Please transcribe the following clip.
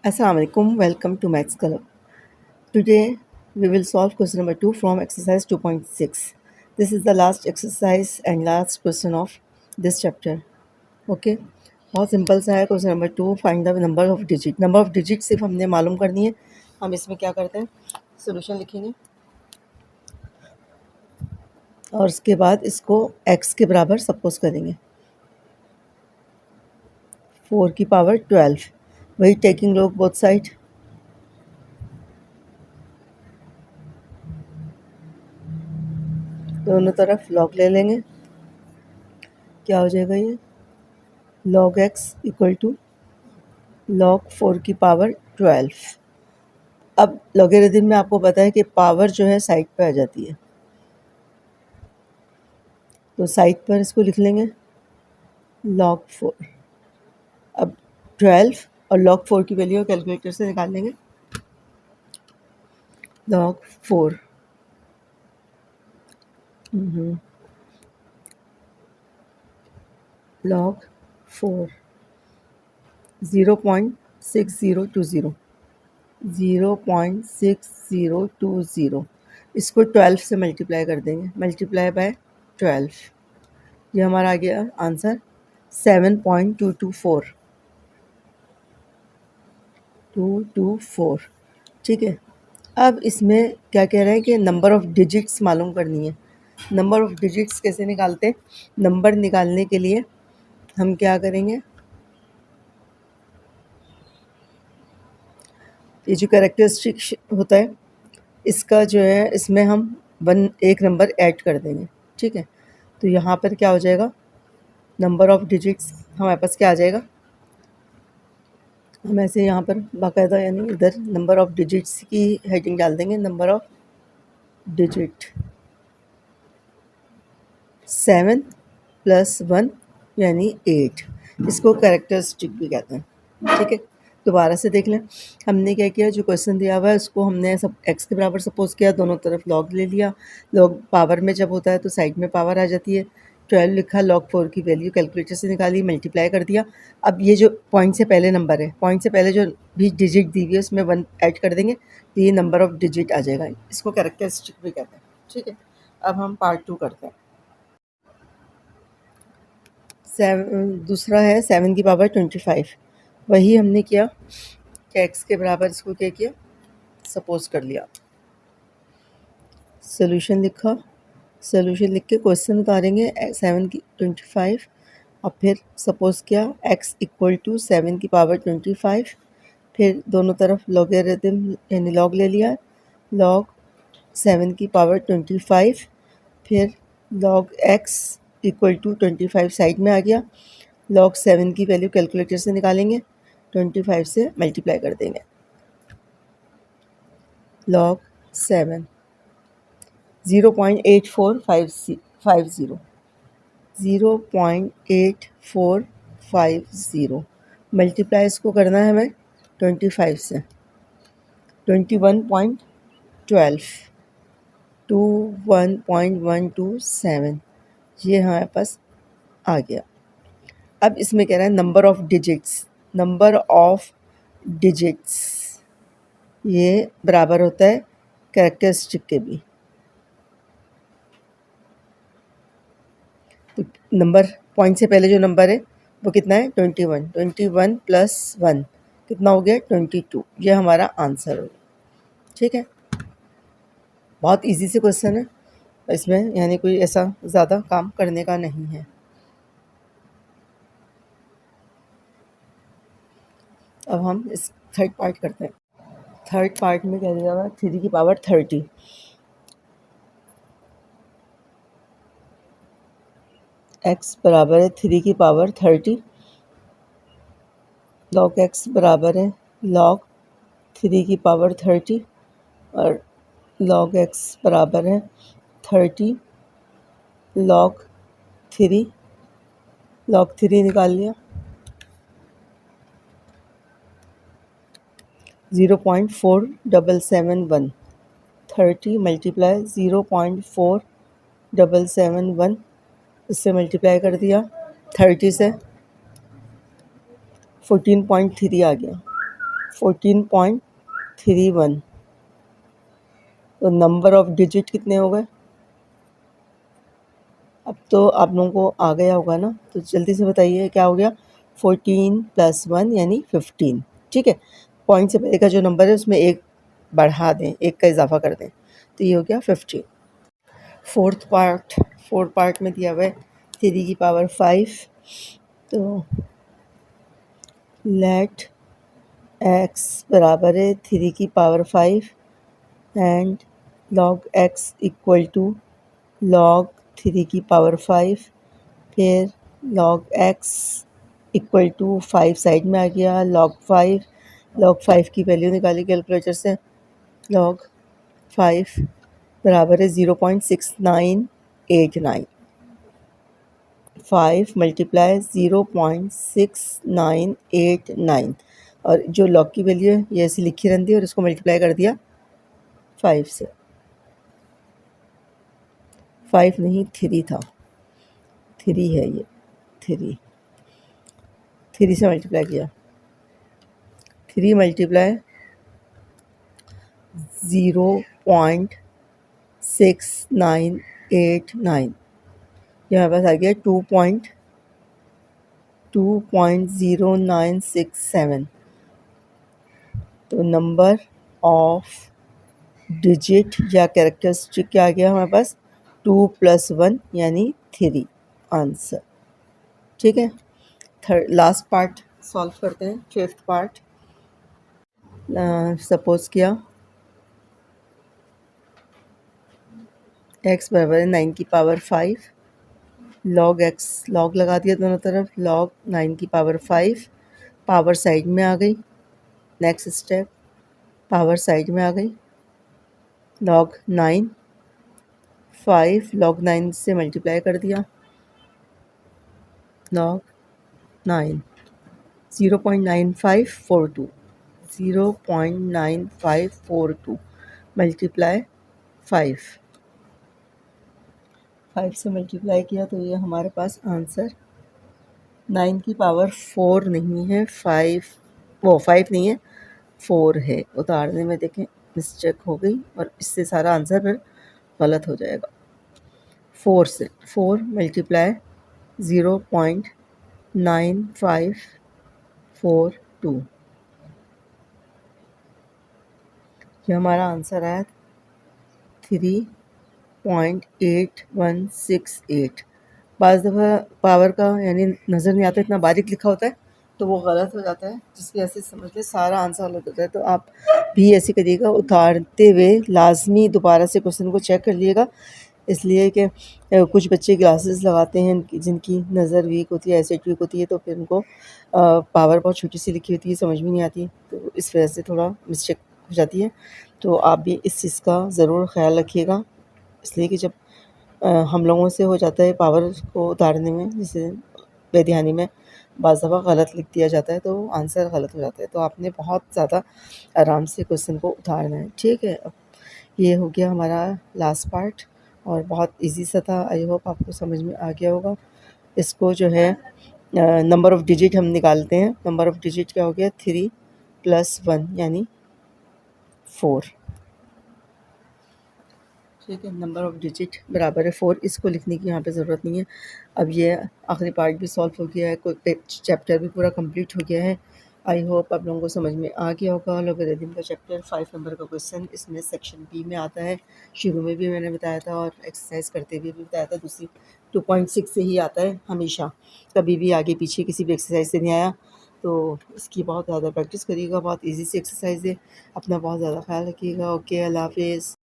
Assalamu alaikum. Welcome to Maths Club. Today we will solve question number 2 from exercise 2.6. This is the last exercise and last question of this chapter. Okay. बहुत simple सा है question number 2. Find the number of digit. Number of digit सिर्फ हमने मालूम करनी है. हम इसमें क्या करते हैं, सोल्यूशन लिखेंगे और उसके बाद इसको x के बराबर सपोज करेंगे. 4 की पावर 12. वही टेकिंग लॉग बोथ साइड. दोनों तरफ लॉग ले लेंगे. क्या हो जाएगा ये, log x equal to log 4 की पावर 12. अब लॉगरिथम में आपको पता है कि पावर जो है साइड पे आ जाती है, तो साइड पर इसको लिख लेंगे log 4. अब 12 और log 4 की वैल्यू कैलकुलेटर से निकाल लेंगे. log 4 log 4 0.6020 0.6020 इसको 12 से मल्टीप्लाई कर देंगे. मल्टीप्लाई बाय 12, ये हमारा आ गया आंसर 7.224. ठीक है. अब इसमें क्या कह रहा है कि नंबर ऑफ़ डिजिट्स मालूम करनी है. नंबर ऑफ़ डिजिट्स कैसे निकालते हैं? नंबर निकालने के लिए हम क्या करेंगे, ये जो कैरेक्टरिस्टिक होता है इसका जो है, इसमें हम एक नंबर ऐड कर देंगे. ठीक है. तो यहाँ पर क्या हो जाएगा, नंबर ऑफ़ डिजिट्स हमारे पास क्या आ जाएगा, हम ऐसे यहाँ पर बाकायदा यानी इधर नंबर ऑफ़ डिजिट्स की हेडिंग डाल देंगे. नंबर ऑफ़ डिजिट 7 + 1 यानी 8. इसको कैरेक्टरिस्टिक भी कहते हैं. ठीक है. दोबारा से देख लें. हमने क्या किया, जो क्वेश्चन दिया हुआ है उसको हमने सब x के बराबर सपोज किया, दोनों तरफ लॉग ले लिया. लॉग पावर में जब होता है तो साइड में पावर आ जाती है. 12 लिखा, log 4 की वैल्यू कैलकुलेटर से निकाली, मल्टीप्लाई कर दिया. अब ये जो पॉइंट से पहले नंबर है, पॉइंट से पहले जो भी डिजिट दी हुई है उसमें 1 ऐड कर देंगे तो ये नंबर ऑफ़ डिजिट आ जाएगा. इसको कैरेक्टरिस्टिक भी कहते हैं. ठीक है. अब हम पार्ट 2 करते हैं. दूसरा है 7 की पावर 25. वही हमने किया कि x के बराबर इसको क्या किया, सपोज कर लिया. सोल्यूशन लिखा, सोल्यूशन लिख के क्वेश्चन उतारेंगे 7 की 25 और फिर सपोज किया x इक्वल टू 7 की पावर 25. फिर दोनों तरफ लॉगरिथम यानी लॉग ले लिया. log 7 की पावर 25, फिर log x equal to 25 side में आ गया. log 7 की वैल्यू कैलकुलेटर से निकालेंगे, 25 से मल्टीप्लाई कर देंगे. log 7 0.8450 0.8450 मल्टीप्लाई इसको करना है हमें 25 से. 21.12 21.127 ये हमारे पास आ गया. अब इसमें कह रहा है number of digits. Number of digits ये बराबर होता है कैरेक्टरिस्टिक के भी. तो नंबर पॉइंट से पहले जो नंबर है वो कितना है, 21. 21 + 1 कितना हो गया, 22. ये हमारा आंसर होगा. ठीक है. बहुत इजी से क्वेश्चन है, इसमें यानी कोई ऐसा ज़्यादा काम करने का नहीं है. अब हम इस थर्ड पार्ट करते हैं. थर्ड पार्ट में क्या दिया हुआ है, 3 की पावर 30. x बराबर है 3 की पावर 30. log x बराबर है log 3 की पावर 30 और log x बराबर है 30 log 3. log 3 निकाल लिया. 0.4771. 30 मल्टीप्लाई 0.4771 इससे मल्टीप्लाई कर दिया. 30 से 14.3 आ गया. 14.31। तो नंबर ऑफ़ डिजिट कितने हो गए? अब तो आप लोगों को आ गया होगा ना, तो जल्दी से बताइए क्या हो गया? 14 + 1 यानी 15, ठीक है? पॉइंट से पहले का जो नंबर है उसमें 1 बढ़ा दें, 1 का इज़ाफ़ा कर दें, तो ये हो गया 15। फोर्थ पार्ट में दिया हुआ है 3 की पावर 5, तो लेट x बराबर है 3 की पावर 5 एंड log x equal to log 3 की पावर 5, फिर log x equal to 5 side में आ गया, log 5 की वैल्यू निकाली कैलकुलेटर से, log 5 बराबर है 0.6989। 5 मल्टीप्लाई 0.6989 और जो log की वैल्यू है ये ऐसी लिखी रहती है और इसको मल्टीप्लाई कर दिया 5 से। 5 नहीं 3 था, 3 है ये, 3 से मल्टीप्लाई किया, 3 मल्टीप्लाई 0.6989, ये हमारे पास आ गया 2.0967। तो नंबर ऑफ डिजिट या कैरेक्टरिस्टिक क्या आ गया हमारे पास? 2 + 1 यानी 3 आंसर, ठीक है? लास्ट पार्ट सॉल्व करते हैं, फिफ्थ पार्ट। सपोज किया x बराबर है 9 की पावर 5, log x, log लगा दिया दोनों तरफ, log 9 की पावर 5, पावर साइड में आ गई, नेक्स्ट स्टेप पावर साइड में आ गई, log 9, 5 log 9 से मल्टीप्लाई कर दिया, log 9 0.9542, 0.9542 मल्टीप्लाई 5 से मल्टीप्लाई किया तो ये हमारे पास आंसर 9 की पावर 4 नहीं है, 5 नहीं है, 4 है। उतारने में देखें मिस्टेक हो गई और इससे सारा आंसर फिर गलत हो जाएगा। 4 से 4 मल्टीप्लाई 0.9542, ये हमारा आंसर आया 3.8168। बाज़ दफ़ा पावर का यानी नज़र नहीं आता, इतना बारीक लिखा होता है तो वो गलत हो जाता है, जिसकी वजह से समझ लें सारा आंसर गलत होता है। तो आप भी ऐसे करिएगा, उतारते हुए लाजमी दोबारा से क्वेश्चन को चेक कर लीजिएगा, इसलिए कि कुछ बच्चे ग्लासेस लगाते हैं जिनकी नज़र वीक होती है, आईसाइट वीक होती है, तो फिर उनको पावर बहुत छोटी सी लिखी होती है, समझ में नहीं आती, तो इस वजह से थोड़ा मिस्टेक हो जाती है। तो आप भी इस चीज़ का ज़रूर ख्याल रखिएगा, इसलिए कि जब हम लोगों से हो जाता है पावर को उतारने में, जैसे बेध्यानी में बाज़ दफ़ा गलत लिख दिया जाता है तो आंसर गलत हो जाता है, तो आपने बहुत ज़्यादा आराम से क्वेश्चन को उतारना है, ठीक है? अब ये हो गया हमारा लास्ट पार्ट और बहुत इजी सा था, आई होप आपको समझ में आ गया होगा। इसको जो है नंबर ऑफ़ डिजिट हम निकालते हैं। नंबर ऑफ़ डिजिट क्या हो गया? 3 + 1 यानी 4, ठीक है? नंबर ऑफ़ डिजिट बराबर है 4, इसको लिखने की यहाँ पे ज़रूरत नहीं है। अब ये आखिरी पार्ट भी सॉल्व हो गया है, कोई चैप्टर भी पूरा कंप्लीट हो गया है। आई होप आप लोगों को समझ में आ गया होगा। लॉगरिथम का चैप्टर 5 नंबर का क्वेश्चन इसमें सेक्शन बी में आता है। शुरू में भी मैंने बताया था और एक्सरसाइज करते हुए भी बताया था, दूसरी 2.6 से ही आता है हमेशा, कभी भी आगे पीछे किसी भी एक्सरसाइज से नहीं आया। तो इसकी बहुत ज़्यादा प्रैक्टिस करिएगा, बहुत ईजी सी एक्सरसाइज है। अपना बहुत ज़्यादा ख्याल रखिएगा। ओके, अल्लाह हाफ़िज़।